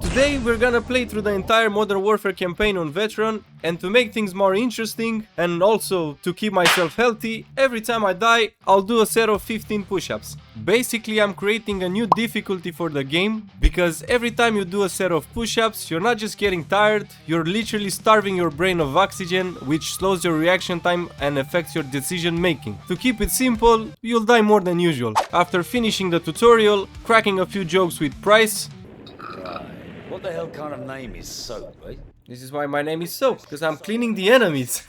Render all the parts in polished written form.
Today we're gonna play through the entire Modern Warfare campaign on Veteran, and to make things more interesting and also to keep myself healthy, every time I die I'll do a set of 15 push-ups. Basically I'm creating a new difficulty for the game, because every time you do a set of push-ups you're not just getting tired, you're literally starving your brain of oxygen, which slows your reaction time and affects your decision making. To keep it simple, you'll die more than usual. After finishing the tutorial, cracking a few jokes with Price. What the hell kind of name is Soap, eh? This is why my name is Soap, because I'm cleaning the enemies.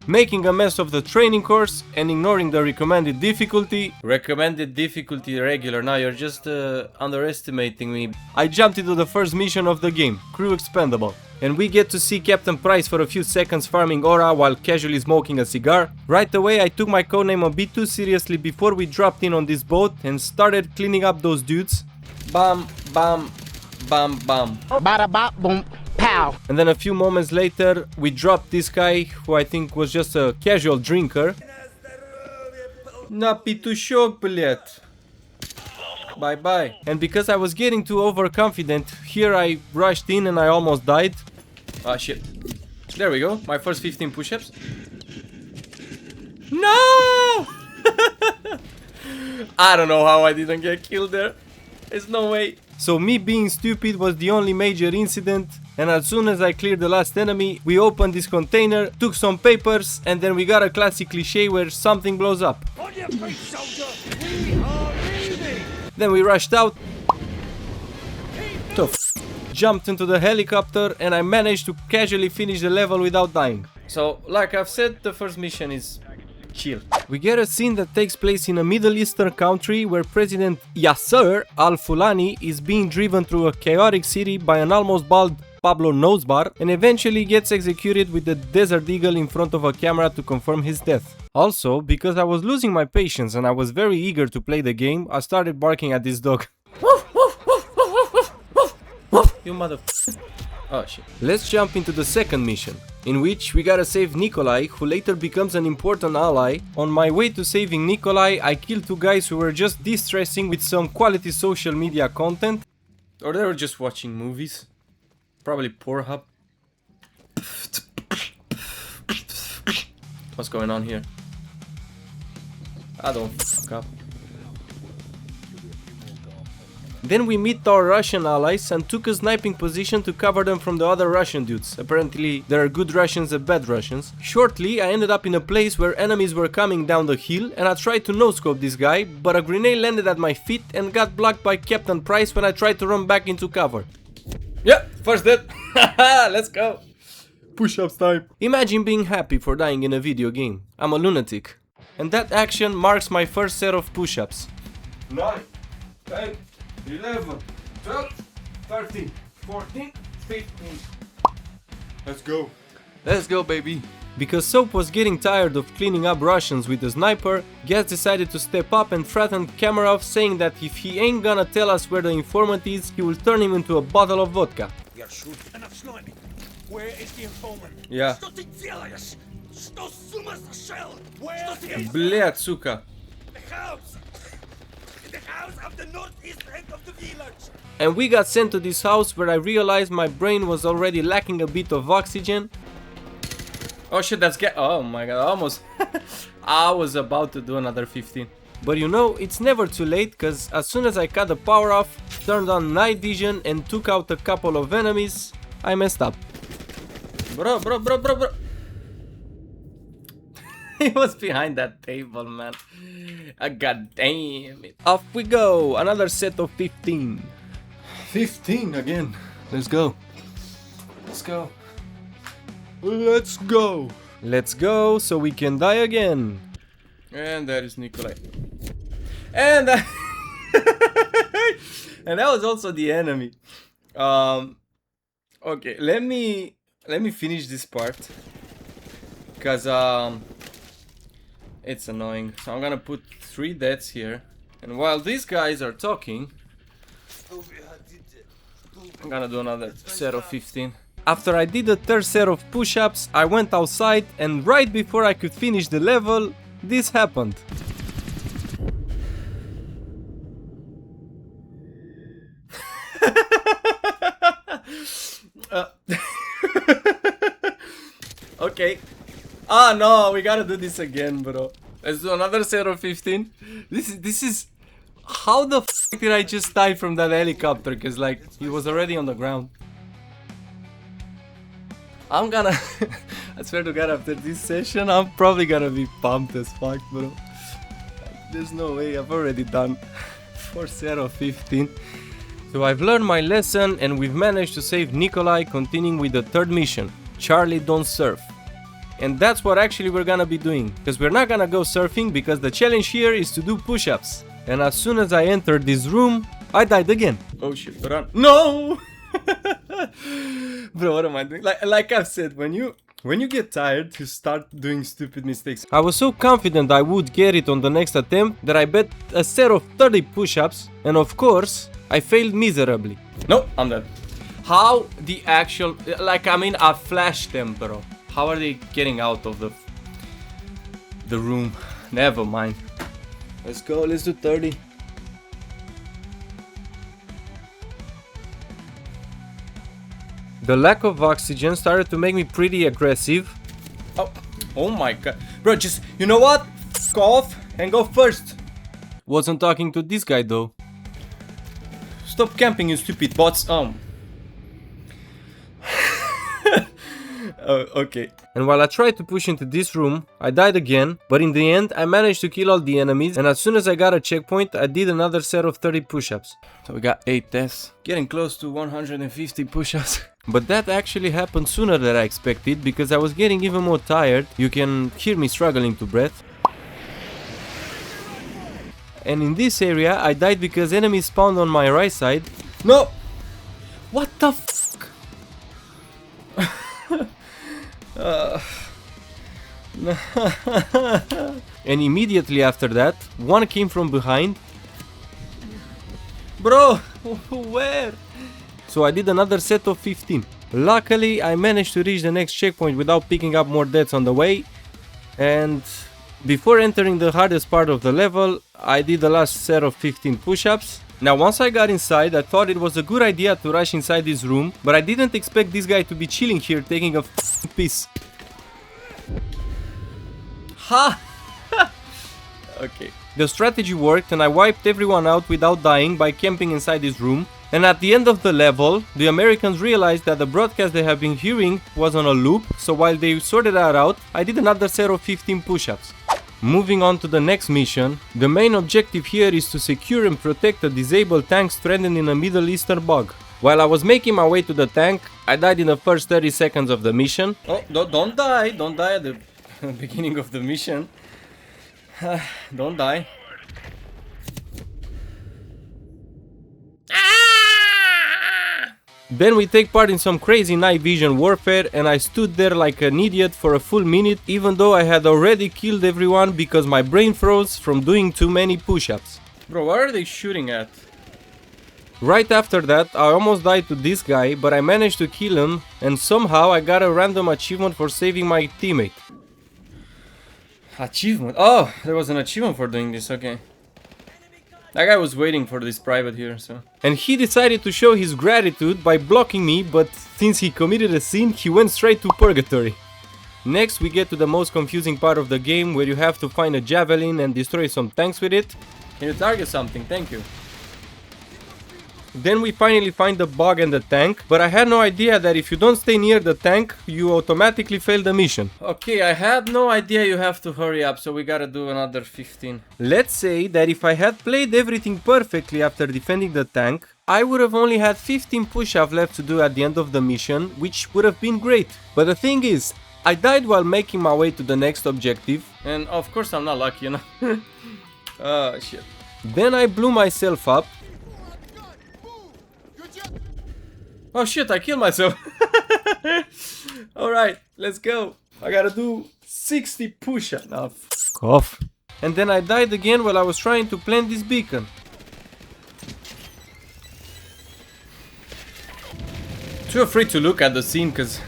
Making a mess of the training course and ignoring the recommended difficulty. Recommended difficulty regular, now you're just underestimating me. I jumped into the first mission of the game, Crew Expendable. And we get to see Captain Price for a few seconds farming aura while casually smoking a cigar. Right away I took my codename a bit too seriously before we dropped in on this boat and started cleaning up those dudes. Bam, bam, bam, bam. Bada bop boom pow. And then a few moments later we dropped this guy who I think was just a casual drinker. Na pitushok, блядь. Bye bye. And because I was getting too overconfident, here I rushed in and I almost died. Ah shit. There we go, my first 15 push-ups. No! I don't know how I didn't get killed there. There's no way. So me being stupid was the only major incident, and as soon as I cleared the last enemy, we opened this container, took some papers, and then we got a classic cliche where something blows up. On your feet, soldier! We are leaving! Then we rushed out, jumped into the helicopter, and I managed to casually finish the level without dying. So, like I've said, the first mission is chill. We get a scene that takes place in a Middle Eastern country where President Yasser al-Fulani is being driven through a chaotic city by an almost bald Pablo Nosebar and eventually gets executed with the Desert Eagle in front of a camera to confirm his death. Also, because I was losing my patience and I was very eager to play the game, I started barking at this dog. You mother... Oh shit. Let's jump into the second mission, in which we gotta save Nikolai, who later becomes an important ally. On my way to saving Nikolai, I killed two guys who were just de-stressing with some quality social media content. Or they were just watching movies. Probably Pornhub. What's going on here? I don't fuck up. Then we meet our Russian allies and took a sniping position to cover them from the other Russian dudes. Apparently there are good Russians and bad Russians. Shortly I ended up in a place where enemies were coming down the hill and I tried to no-scope this guy, but a grenade landed at my feet and got blocked by Captain Price when I tried to run back into cover. Yeah, first dead. Let's go. Push-ups time. Imagine being happy for dying in a video game. I'm a lunatic. And that action marks my first set of push-ups. 9, 10, 11, 12, 13, 14, 15. Let's go. Let's go, baby. Because Soap was getting tired of cleaning up Russians with a sniper, Gaz decided to step up and threatened Kamarov, saying that if he ain't gonna tell us where the informant is, he will turn him into a bottle of vodka. We are shooting. Enough sniping. Where is the informant? Yeah. Блядь, сука. The house! The house of the northeast end of the village! And we got sent to this house where I realized my brain was already lacking a bit of oxygen. Oh shit, that's oh my god, almost. I was about to do another 15. But you know, it's never too late, cause as soon as I cut the power off, turned on night vision and took out a couple of enemies, I messed up. Bro. He was behind that table, man. God damn it. Off we go, another set of 15. 15 again. Let's go. Let's go. Let's go. Let's go so we can die again. And that is Nikolai. And that and that was also the enemy. Okay, let me finish this part, cause it's annoying. So I'm gonna put 3 deaths here, and while these guys are talking, I'm gonna do another set of 15. After I did the third set of push-ups, I went outside, and right before I could finish the level, this happened. Okay. Ah, no, we gotta do this again, bro. Let's do another set of 15. This is... How the f did I just die from that helicopter? Cause like, he was already on the ground. I'm gonna... I swear to God, after this session, I'm probably gonna be pumped as fuck, bro. Like, there's no way, I've already done 4 set of 15. So I've learned my lesson and we've managed to save Nikolai, continuing with the third mission. Charlie, don't surf. And that's what actually we're gonna be doing. Because we're not gonna go surfing because the challenge here is to do push-ups. And as soon as I entered this room, I died again. Oh shit, run. No! Bro, what am I doing? Like I've said, when you get tired, you start doing stupid mistakes. I was so confident I would get it on the next attempt that I bet a set of 30 push-ups. And of course, I failed miserably. No, I'm dead. How the actual... Like, I mean, I flashed them, bro. How are they getting out of the room? Never mind. Let's go, let's do 30. The lack of oxygen started to make me pretty aggressive. Oh my god. Bro, just, you know what? F off and go first. Wasn't talking to this guy though. Stop camping, you stupid bots. Oh, okay. And while I tried to push into this room, I died again, but in the end I managed to kill all the enemies, and as soon as I got a checkpoint, I did another set of 30 push-ups. So we got 8 deaths, getting close to 150 push-ups. But that actually happened sooner than I expected, because I was getting even more tired. You can hear me struggling to breath. And in this area, I died because enemies spawned on my right side. No! What the fuck? And immediately after that, one came from behind. Bro, where? So I did another set of 15. Luckily, I managed to reach the next checkpoint without picking up more deaths on the way. And before entering the hardest part of the level, I did the last set of 15 push-ups. Now once I got inside, I thought it was a good idea to rush inside this room, but I didn't expect this guy to be chilling here taking a piss. Ha! Okay. The strategy worked and I wiped everyone out without dying by camping inside this room. And at the end of the level, the Americans realized that the broadcast they have been hearing was on a loop, so while they sorted that out, I did another set of 15 push-ups. Moving on to the next mission, the main objective here is to secure and protect a disabled tank stranded in a Middle Eastern bog. While I was making my way to the tank, I died in the first 30 seconds of the mission. Oh, don't die at the beginning of the mission. Don't die. Then we take part in some crazy night vision warfare and I stood there like an idiot for a full minute, even though I had already killed everyone because my brain froze from doing too many push-ups. Bro, what are they shooting at? Right after that, I almost died to this guy, but I managed to kill him and somehow I got a random achievement for saving my teammate. Achievement? Oh, there was an achievement for doing this, okay. That guy was waiting for this private here, so... And he decided to show his gratitude by blocking me, but since he committed a sin, he went straight to purgatory. Next, we get to the most confusing part of the game, where you have to find a javelin and destroy some tanks with it. Can you target something? Thank you. Then we finally find the bug and the tank, but I had no idea that if you don't stay near the tank, you automatically fail the mission. Okay, I had no idea you have to hurry up, so we gotta do another 15. Let's say that if I had played everything perfectly after defending the tank, I would have only had 15 push-ups left to do at the end of the mission, which would have been great. But the thing is, I died while making my way to the next objective, and of course I'm not lucky, you know. Oh shit. Then I blew myself up. Oh shit, I killed myself. Alright, let's go. I gotta do 60 push-ups. Now, fuck off. And then I died again while I was trying to plant this beacon. Too afraid to look at the scene, cause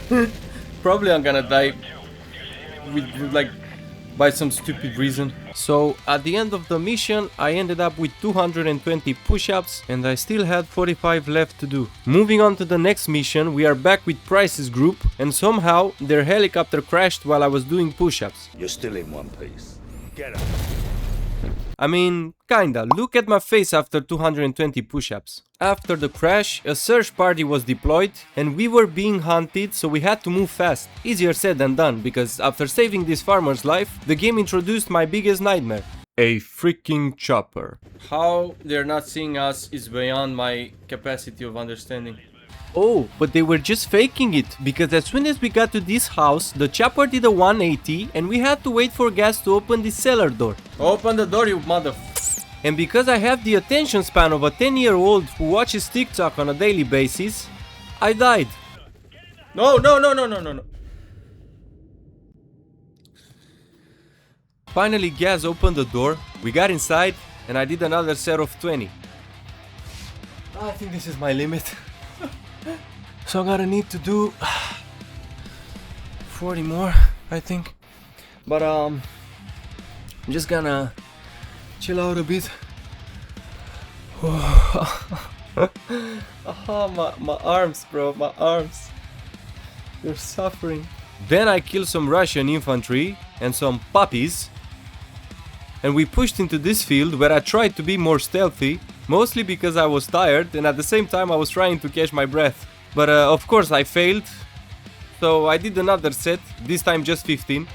probably I'm gonna die with like by some stupid reason. So at the end of the mission I ended up with 220 push-ups and I still had 45 left to do. Moving on to the next mission, we are back with Price's group and somehow their helicopter crashed while I was doing push-ups. You're still in one piece. Get up. I mean, kinda. Look at my face after 220 push-ups. After the crash, a search party was deployed and we were being hunted, so we had to move fast. Easier said than done, because after saving this farmer's life, the game introduced my biggest nightmare. A freaking chopper. How they're not seeing us is beyond my capacity of understanding. Oh, but they were just faking it, because as soon as we got to this house, the chopper did a 180 and we had to wait for gas to open the cellar door. Open the door, you mother... And because I have the attention span of a 10-year-old who watches TikTok on a daily basis, I died. No. Finally, Gaz opened the door, we got inside, and I did another set of 20. I think this is my limit. So I'm gonna need to do 40 more, I think. But I'm just gonna chill out a bit. My arms, bro, my arms. They're suffering. Then I killed some Russian infantry and some puppies. And we pushed into this field where I tried to be more stealthy, mostly because I was tired and at the same time I was trying to catch my breath. But of course I failed, so I did another set, this time just 15.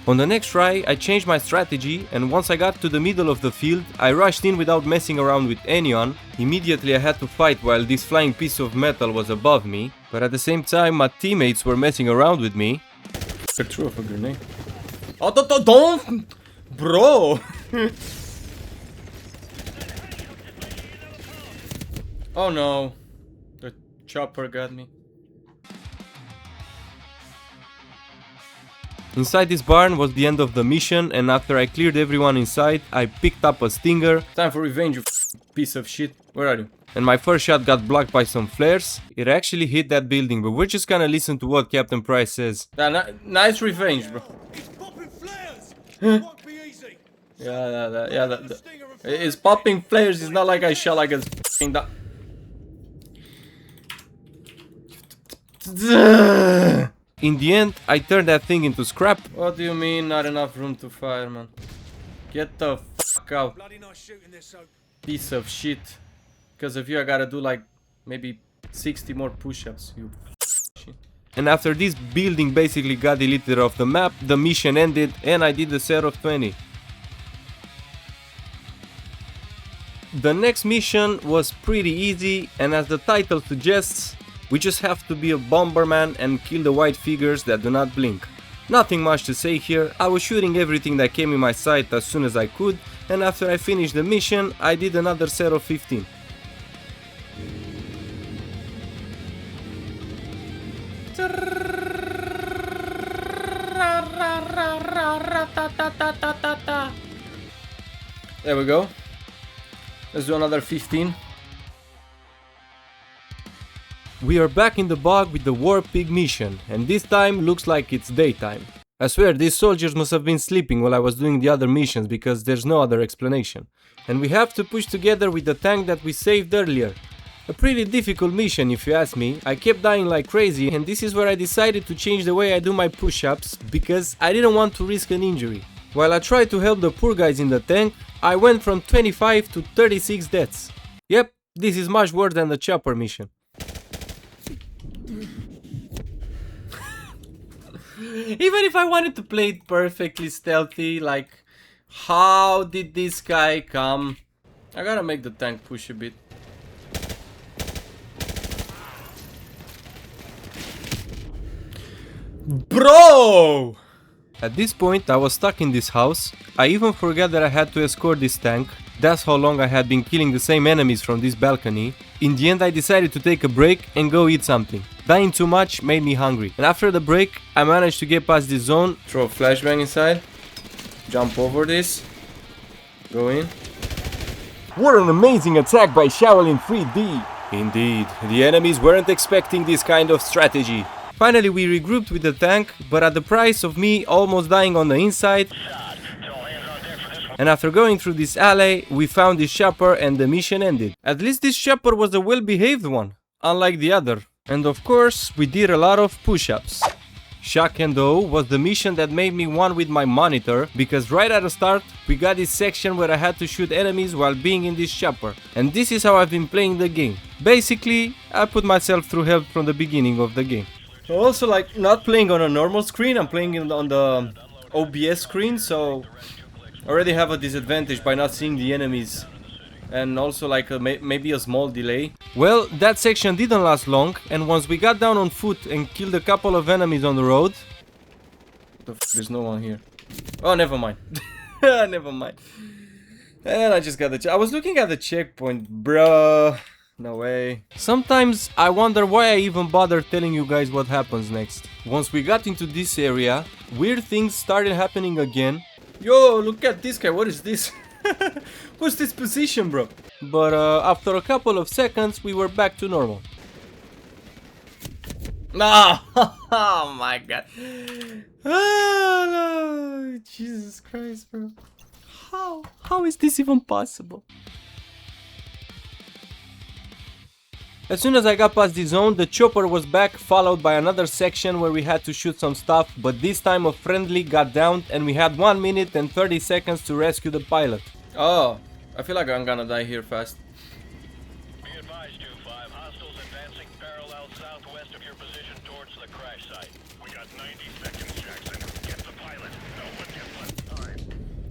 On the next try I changed my strategy and once I got to the middle of the field I rushed in without messing around with anyone. Immediately I had to fight while this flying piece of metal was above me, but at the same time my teammates were messing around with me. I threw off a grenade. Oh, don't! Bro! Oh no. The chopper got me. Inside this barn was the end of the mission, and after I cleared everyone inside, I picked up a stinger. Time for revenge, you piece of shit. Where are you? And my first shot got blocked by some flares. It actually hit that building, but we're just gonna listen to what Captain Price says. Nice revenge, bro. It's popping flares. It won't be easy. It's popping flares. It's not like I shot like a f***ing dog. In the end, I turned that thing into scrap. What do you mean, not enough room to fire, man? Get the fuck out. Bloody nice shooting this, so. Piece of shit. Because of you, I gotta do like maybe 60 more push-ups, you shit. And after this building basically got deleted off the map, the mission ended and I did a set of 20. The next mission was pretty easy, and as the title suggests, we just have to be a bomberman and kill the white figures that do not blink. Nothing much to say here. I was shooting everything that came in my sight as soon as I could, and after I finished the mission, I did another set of 15. There we go. Let's do another 15. We are back in the bog with the War Pig mission, and this time looks like it's daytime. I swear these soldiers must have been sleeping while I was doing the other missions because there's no other explanation. And we have to push together with the tank that we saved earlier. A pretty difficult mission if you ask me. I kept dying like crazy, and this is where I decided to change the way I do my push-ups because I didn't want to risk an injury. While I tried to help the poor guys in the tank, I went from 25 to 36 deaths. Yep, this is much worse than the chopper mission. Even if I wanted to play it perfectly stealthy, like, how did this guy come? I gotta make the tank push a bit. Bro! At this point I was stuck in this house. I even forgot that I had to escort this tank. That's how long I had been killing the same enemies from this balcony. In the end I decided to take a break and go eat something. Dying too much made me hungry. And after the break I managed to get past this zone. Throw a flashbang inside. Jump over this. Go in. What an amazing attack by Shaolin 3D! Indeed, the enemies weren't expecting this kind of strategy. Finally we regrouped with the tank, but at the price of me almost dying on the inside. And after going through this alley, we found this chopper and the mission ended. At least this chopper was a well-behaved one, unlike the other. And of course, we did a lot of push-ups. Shock and awe was the mission that made me one with my monitor, because right at the start, we got this section where I had to shoot enemies while being in this chopper. And this is how I've been playing the game. Basically, I put myself through hell from the beginning of the game. Also, like, not playing on a normal screen, I'm playing on the OBS screen, so I already have a disadvantage by not seeing the enemies. And also like maybe a small delay. Well, that section didn't last long, and once we got down on foot and killed a couple of enemies on the road... There's no one here. Oh, never mind. Never mind. And I just got the I was looking at the checkpoint, bruh. No way. Sometimes I wonder why I even bother telling you guys what happens next. Once we got into this area, weird things started happening again. Yo, look at this guy, what is this? What's this position, bro? But after a couple of seconds, we were back to normal. No! Oh my god. Oh, no. Jesus Christ, bro. How is this even possible? As soon as I got past the zone, the chopper was back, followed by another section where we had to shoot some stuff, but this time a friendly got downed and we had 1 minute and 30 seconds to rescue the pilot. Oh, I feel like I'm gonna die here fast. Be advised, 2-5. Hostiles advancing parallel southwest of your position towards the crash site. We got 90 seconds, Jackson. Get the pilot. No one gets left behind.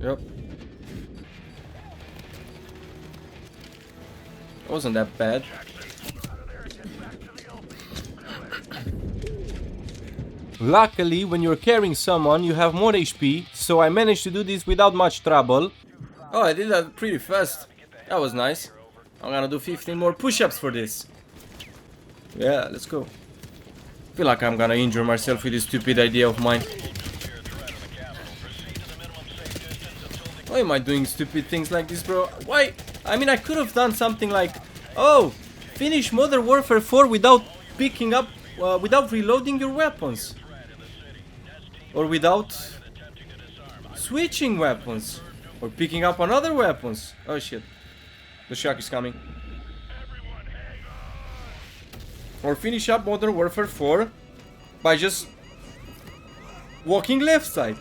Yep. It wasn't that bad. Luckily, when you're carrying someone, you have more HP, so I managed to do this without much trouble. Oh, I did that pretty fast. That was nice. I'm gonna do 15 more push-ups for this. Yeah, let's go. Feel like I'm gonna injure myself with this stupid idea of mine. Why am I doing stupid things like this, bro? Why? I mean, I could have done something like, oh, finish Modern Warfare 4 without picking up, without reloading your weapons. Or without switching weapons. Or picking up on other weapons. Oh shit. The shock is coming. Or finish up Modern Warfare 4 by just walking left side.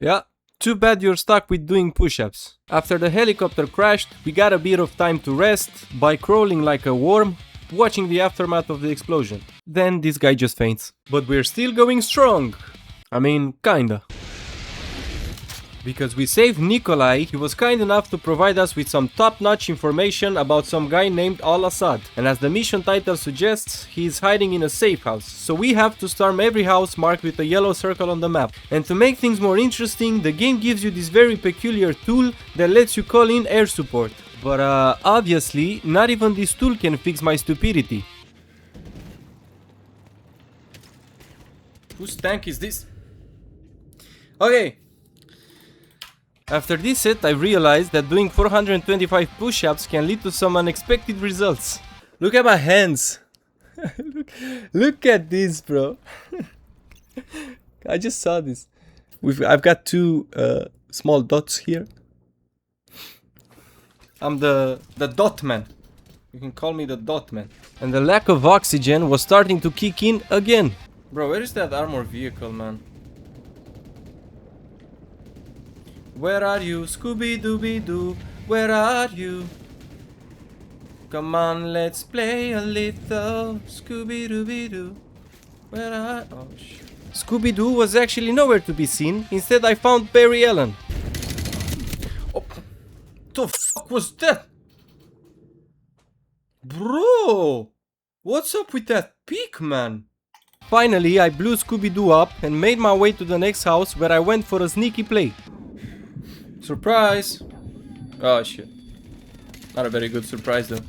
Yeah, too bad you're stuck with doing push-ups. After the helicopter crashed, we got a bit of time to rest by crawling like a worm, watching the aftermath of the explosion. Then this guy just faints. But we're still going strong. I mean, kinda. Because we saved Nikolai, he was kind enough to provide us with some top-notch information about some guy named Al-Assad. And as the mission title suggests, he is hiding in a safe house. So we have to storm every house marked with a yellow circle on the map. And to make things more interesting, the game gives you this very peculiar tool that lets you call in air support. But obviously, not even this tool can fix my stupidity. Whose tank is this? Okay. After this set, I realized that doing 425 push-ups can lead to some unexpected results. Look at my hands. look at this, bro. I just saw this. I've got two small dots here. I'm the dot man. You can call me the dot man. And the lack of oxygen was starting to kick in again. Bro, where is that armored vehicle, man? Where are you, Scooby-Dooby-Doo? Where are you? Come on, let's play a little Scooby-Dooby-Doo. Where are... Oh, shit. Scooby-Doo was actually nowhere to be seen. Instead, I found Barry Allen. Oh, the fuck was that? Bro! What's up with that peak, man? Finally, I blew Scooby-Doo up and made my way to the next house where I went for a sneaky play. Surprise! Oh shit. Not a very good surprise though.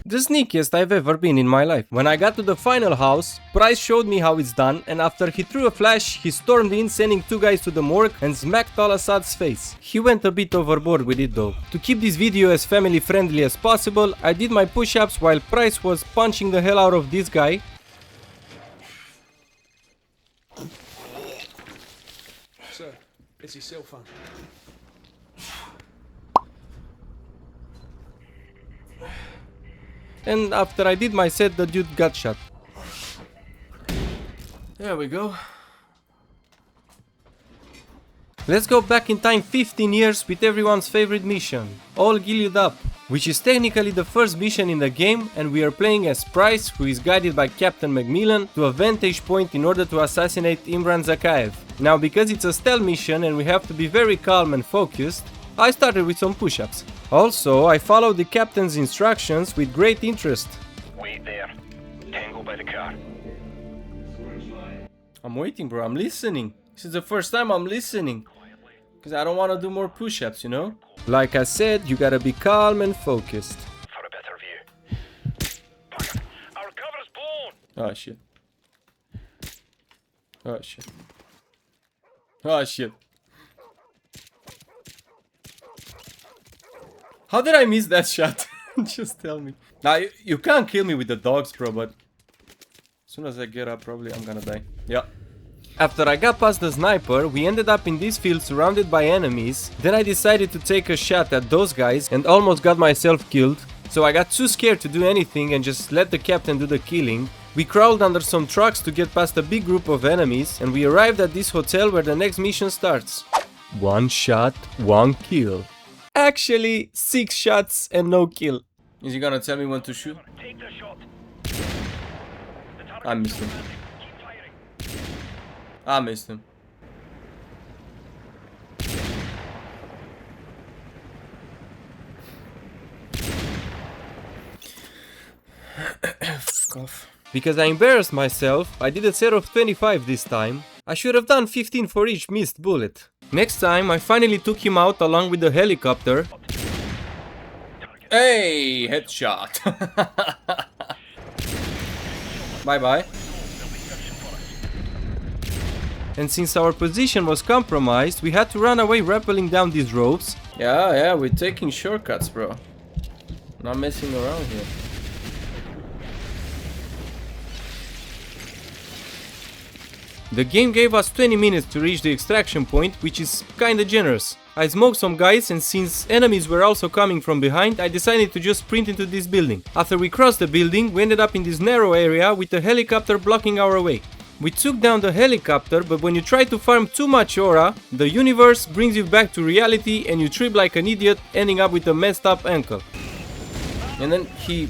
The sneakiest I've ever been in my life. When I got to the final house, Price showed me how it's done, and after he threw a flash, he stormed in, sending two guys to the morgue and smacked Al-Assad's face. He went a bit overboard with it though. To keep this video as family friendly as possible, I did my push-ups while Price was punching the hell out of this guy. Sir, it's his cell phone. And after I did my set, the dude got shot. There we go. Let's go back in time 15 years with everyone's favorite mission, All Gillied Up, which is technically the first mission in the game, and we are playing as Price, who is guided by Captain Macmillan to a vantage point in order to assassinate Imran Zakaev. Now, because it's a stealth mission and we have to be very calm and focused, I started with some push-ups. Also, I followed the captain's instructions with great interest. Wait there. Tango by the car. I'm waiting, bro. I'm listening. This is the first time I'm listening. Because I don't want to do more push-ups, you know? Like I said, you gotta be calm and focused. For a better view. Bugger! Our cover's blown! Oh, shit. Oh, shit. Oh, shit. How did I miss that shot? Just tell me. Now, you can't kill me with the dogs, bro, but... As soon as I get up, probably I'm gonna die. Yeah. After I got past the sniper, we ended up in this field surrounded by enemies. Then I decided to take a shot at those guys and almost got myself killed. So I got too scared to do anything and just let the captain do the killing. We crawled under some trucks to get past a big group of enemies, and we arrived at this hotel where the next mission starts. 1 shot, 1 kill. Actually, 6 shots and no kill. Is he gonna tell me when to shoot? Take the shot. I missed him. Keep firing. I missed him. Fuck off. Because I embarrassed myself, I did a set of 25 this time. I should have done 15 for each missed bullet. Next time, I finally took him out along with the helicopter. Hey, headshot. Bye bye. And since our position was compromised, we had to run away rappelling down these ropes. Yeah, we're taking shortcuts, bro. Not messing around here. The game gave us 20 minutes to reach the extraction point, which is kinda generous. I smoked some guys, and since enemies were also coming from behind, I decided to just sprint into this building. After we crossed the building, we ended up in this narrow area with the helicopter blocking our way. We took down the helicopter, but when you try to farm too much aura, the universe brings you back to reality and you trip like an idiot, ending up with a messed up ankle. And then he...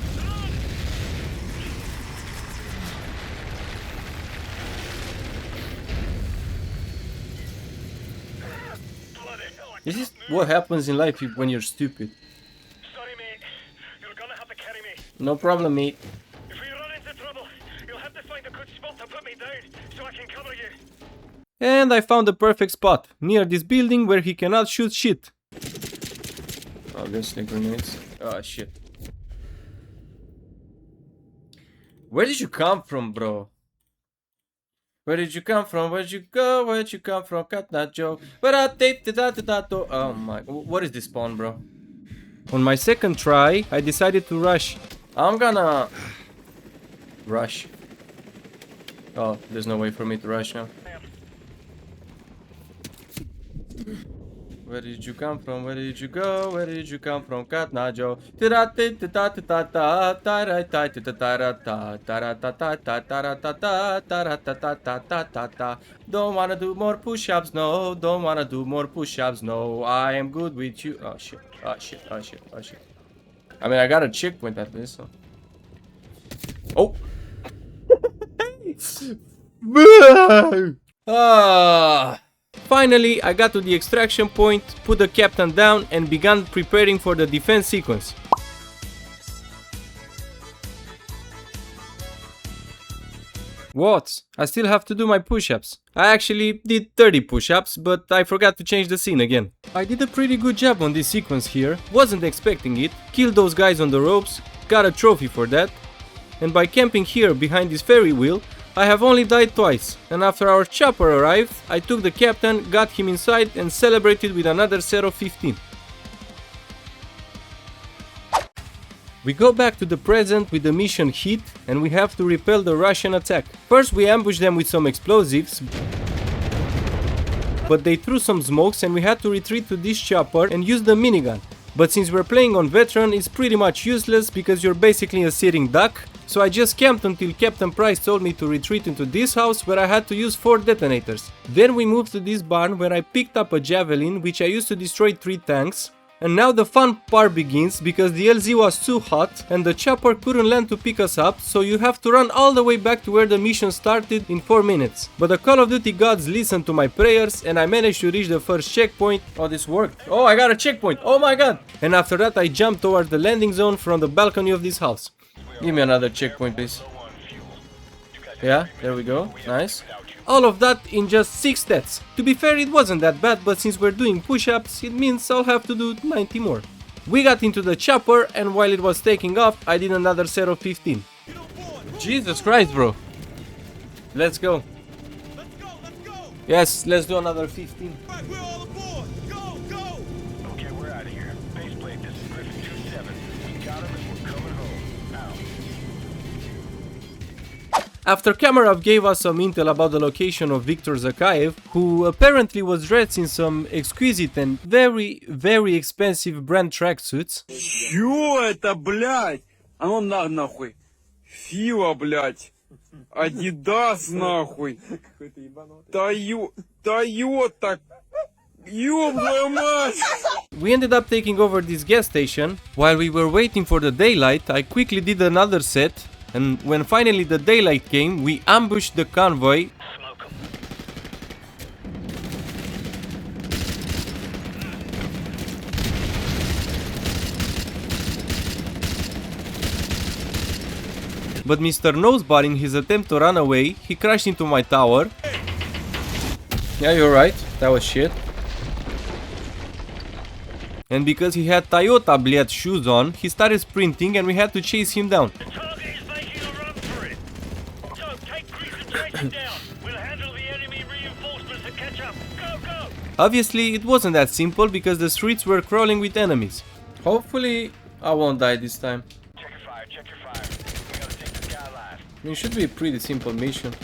This is what happens in life when you're stupid. Sorry, mate. You're gonna have to carry me. No problem, mate. If we run into trouble, you'll have to find a good spot to put me down so I can cover you. And I found the perfect spot, near this building where he cannot shoot shit. Obviously grenades. Oh shit. Where did you come from, bro? Where did you come from? Where'd you go? Where'd you come from? Cut that joke. Oh my... What is this spawn, bro? On my second try, I decided to rush. I'm gonna... Rush. Oh, there's no way for me to rush now. Where did you come from? Where did you go? Where did you come from? Katnajo. Don't wanna do more push-ups, no. Don't wanna do more push-ups, no. I am good with you. Oh shit. Oh shit. Oh shit. Oh shit. I mean, I got a checkpoint at least, so. Oh. Ah. Finally, I got to the extraction point, put the captain down and began preparing for the defense sequence. What? I still have to do my push-ups. I actually did 30 push-ups, but I forgot to change the scene again. I did a pretty good job on this sequence here, wasn't expecting it, killed those guys on the ropes, got a trophy for that, and by camping here behind this ferry wheel, I have only died twice, and after our chopper arrived, I took the captain, got him inside and celebrated with another set of 15. We go back to the present with the mission Heat and we have to repel the Russian attack. First we ambush them with some explosives. but they threw some smokes and we had to retreat to this chopper and use the minigun. But since we're playing on veteran, it's pretty much useless because you're basically a sitting duck. So I just camped until Captain Price told me to retreat into this house where I had to use 4 detonators. Then we moved to this barn where I picked up a javelin which I used to destroy 3 tanks. And now the fun part begins because the LZ was too hot and the chopper couldn't land to pick us up, so you have to run all the way back to where the mission started in 4 minutes. But the Call of Duty gods listened to my prayers and I managed to reach the first checkpoint. Oh, this worked. Oh, I got a checkpoint. Oh my god. And after that I jumped towards the landing zone from the balcony of this house. Give me another checkpoint, please. Yeah, there we go. Nice. All of that in just 6 stats. To be fair, it wasn't that bad, but since we're doing push-ups, it means I'll have to do 90 more. We got into the chopper, and while it was taking off, I did another set of 15. Jesus Christ, bro. Let's go. Yes, let's do another 15. Right, we're all aboard. Go, go. Okay, we're out of here. Baseplate, this is Griffin 2-7. We got him and we're coming home. Out. After Kamarov gave us some intel about the location of Viktor Zakayev, who apparently was dressed in some exquisite and very expensive brand tracksuits. Чё это, блядь? А ну нахуй. Фила, блядь. Адидас, нахуй. Тойота. Ёб твою мать! We ended up taking over this gas station. While we were waiting for the daylight, I quickly did another set. And when finally the daylight came, we ambushed the convoy. Smoke 'em. But Mr. Nosebud, in his attempt to run away, he crashed into my tower. Yeah, you're right, that was shit. And because he had Toyota bled shoes on, he started sprinting and we had to chase him down. The target is making a run for it. So, take creep and chase him down. We'll handle the enemy reinforcements to catch up. Go, go! Obviously, it wasn't that simple because the streets were crawling with enemies. Hopefully, I won't die this time. Check your fire, check your fire. We gotta take this guy alive. I mean, it should be a pretty simple mission.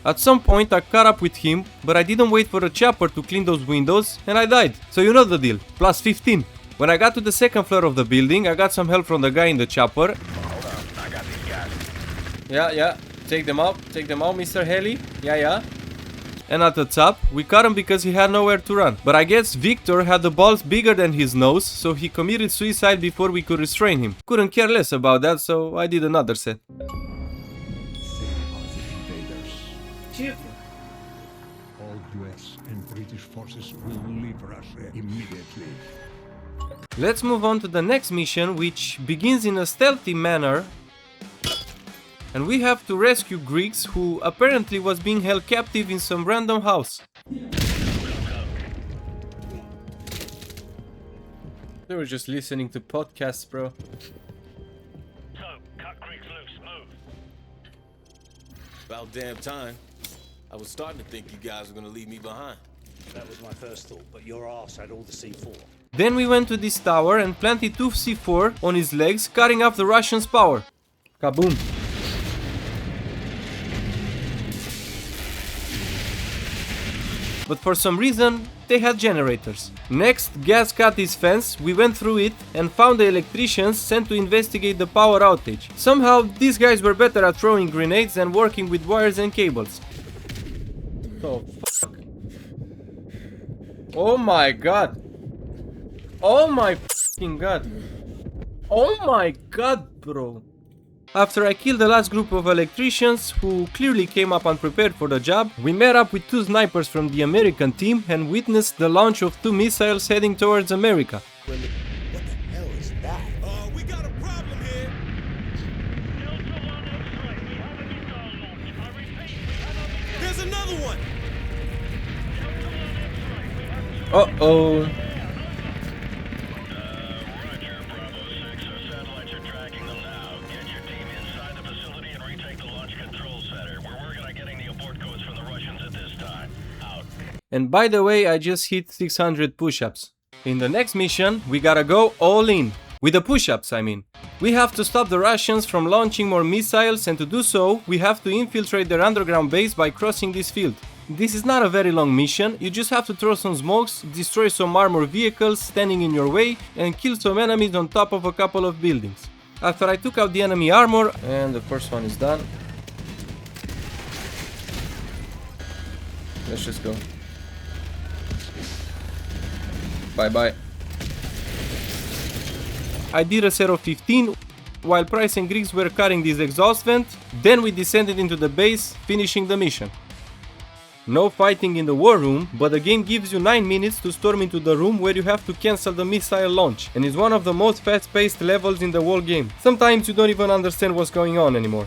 At some point I caught up with him, but I didn't wait for a chopper to clean those windows and I died. So you know the deal, plus 15. When I got to the second floor of the building, I got some help from the guy in the chopper. Hold on, I got these guys. Yeah, take them out, Mr. Heli. Yeah. And at the top, we caught him because he had nowhere to run. But I guess Victor had the balls bigger than his nose, so he committed suicide before we could restrain him. Couldn't care less about that, so I did another set. All US and British forces will leave Russia immediately. Let's move on to the next mission, which begins in a stealthy manner. And we have to rescue Greeks, who apparently was being held captive in some random house. They were just listening to podcasts, bro. So, cut creeks loose, move. About damn time. I was starting to think you guys were gonna leave me behind. That was my first thought, but your ass had all the C4. Then we went to this tower and planted 2 C4 on his legs, cutting off the Russians' power. Kaboom. But for some reason, they had generators. Next, gas cut his fence, we went through it and found the electricians sent to investigate the power outage. Somehow, these guys were better at throwing grenades than working with wires and cables. Oh, fuck. Oh my god. Oh my fucking god. Oh my god, bro. After I killed the last group of electricians, who clearly came up unprepared for the job, we met up with 2 snipers from the American team and witnessed the launch of 2 missiles heading towards America. What the hell is that? We got a problem here. Delta 1 X-ray, we have a missile launch. I repeat, we have a missile. There's another one. Delta 1 X-ray, we have 2. Uh-oh. Roger, Bravo 6. Our satellites are tracking them now. Get your team inside the facility and retake the launch control center. We're working on getting the abort codes from the Russians at this time. Out. And by the way, I just hit 600 push-ups. In the next mission, we gotta go all in. With the push-ups, I mean. We have to stop the Russians from launching more missiles, and to do so, we have to infiltrate their underground base by crossing this field. This is not a very long mission, you just have to throw some smokes, destroy some armored vehicles standing in your way, and kill some enemies on top of a couple of buildings. After I took out the enemy armor, and the first one is done. Let's just go. Bye bye. I did a set of 15 while Price and Griggs were cutting this exhaust vent, then we descended into the base, finishing the mission. No fighting in the war room, but the game gives you 9 minutes to storm into the room where you have to cancel the missile launch, and is one of the most fast-paced levels in the whole game. Sometimes you don't even understand what's going on anymore.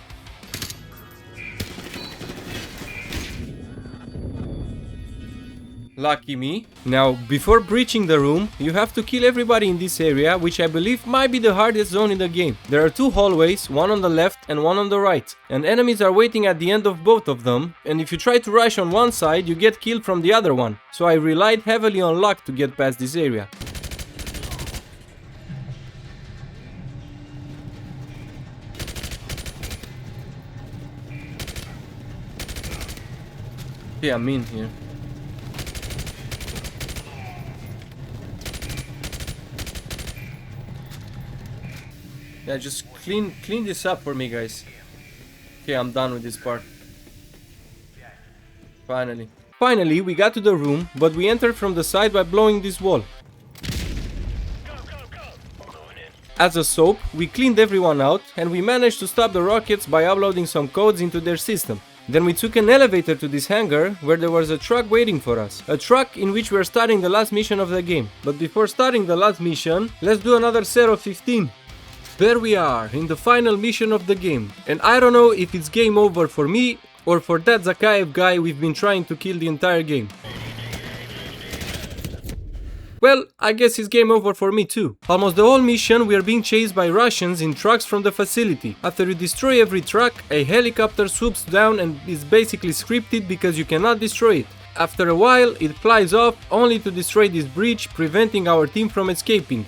Lucky me. Now, before breaching the room, you have to kill everybody in this area, which I believe might be the hardest zone in the game. There are 2 hallways, one on the left and one on the right, and enemies are waiting at the end of both of them, and if you try to rush on one side, you get killed from the other one. So I relied heavily on luck to get past this area. Okay, I'm in here. Yeah, just clean this up for me, guys. Okay, I'm done with this part. Finally, we got to the room, but we entered from the side by blowing this wall. As a soap, we cleaned everyone out, and we managed to stop the rockets by uploading some codes into their system. Then we took an elevator to this hangar, where there was a truck waiting for us. A truck in which we are starting the last mission of the game. But before starting the last mission, let's do another set of 15. There we are, in the final mission of the game, and I don't know if it's game over for me or for that Zakayev guy we've been trying to kill the entire game. Well, I guess it's game over for me too. Almost the whole mission we are being chased by Russians in trucks from the facility. After you destroy every truck, a helicopter swoops down and is basically scripted because you cannot destroy it. After a while, it flies off only to destroy this bridge, preventing our team from escaping.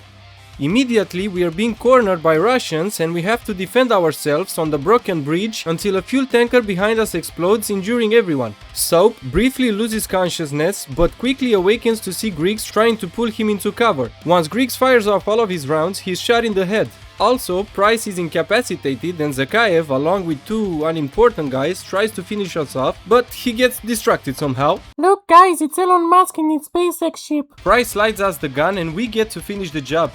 Immediately we are being cornered by Russians and we have to defend ourselves on the broken bridge until a fuel tanker behind us explodes, injuring everyone. Soap briefly loses consciousness but quickly awakens to see Griggs trying to pull him into cover. Once Griggs fires off all of his rounds, he's shot in the head. Also, Price is incapacitated and Zakayev, along with 2 unimportant guys, tries to finish us off, but he gets distracted somehow. Look guys, it's Elon Musk in his SpaceX ship. Price slides us the gun and we get to finish the job.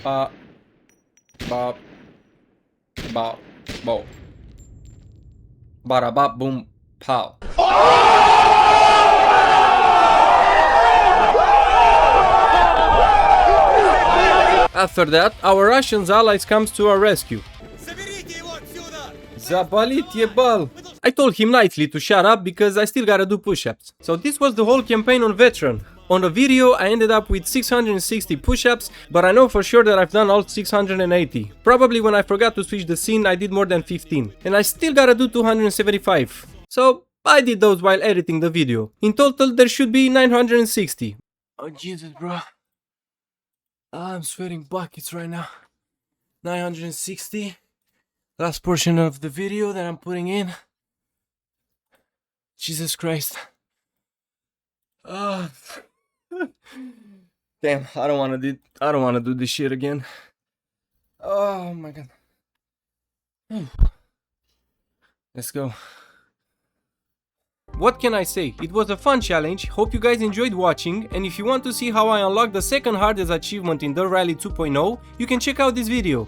Bop, bop, bo. Bada bop, boom, pow. After that, our Russian allies comes to our rescue. Zabalit yebal. I told him nicely to shut up because I still gotta do push-ups. So this was the whole campaign on Veteran. On the video I ended up with 660 push-ups, but I know for sure that I've done all 680. Probably when I forgot to switch the scene I did more than 15. And I still gotta do 275. So I did those while editing the video. In total there should be 960. Oh Jesus bro. I'm sweating buckets right now. 960. Last portion of the video that I'm putting in. Jesus Christ. Damn, I don't wanna do this shit again. Oh my god. Let's go. What can I say? It was a fun challenge, hope you guys enjoyed watching, and if you want to see how I unlocked the second hardest achievement in the Rally 2.0, you can check out this video.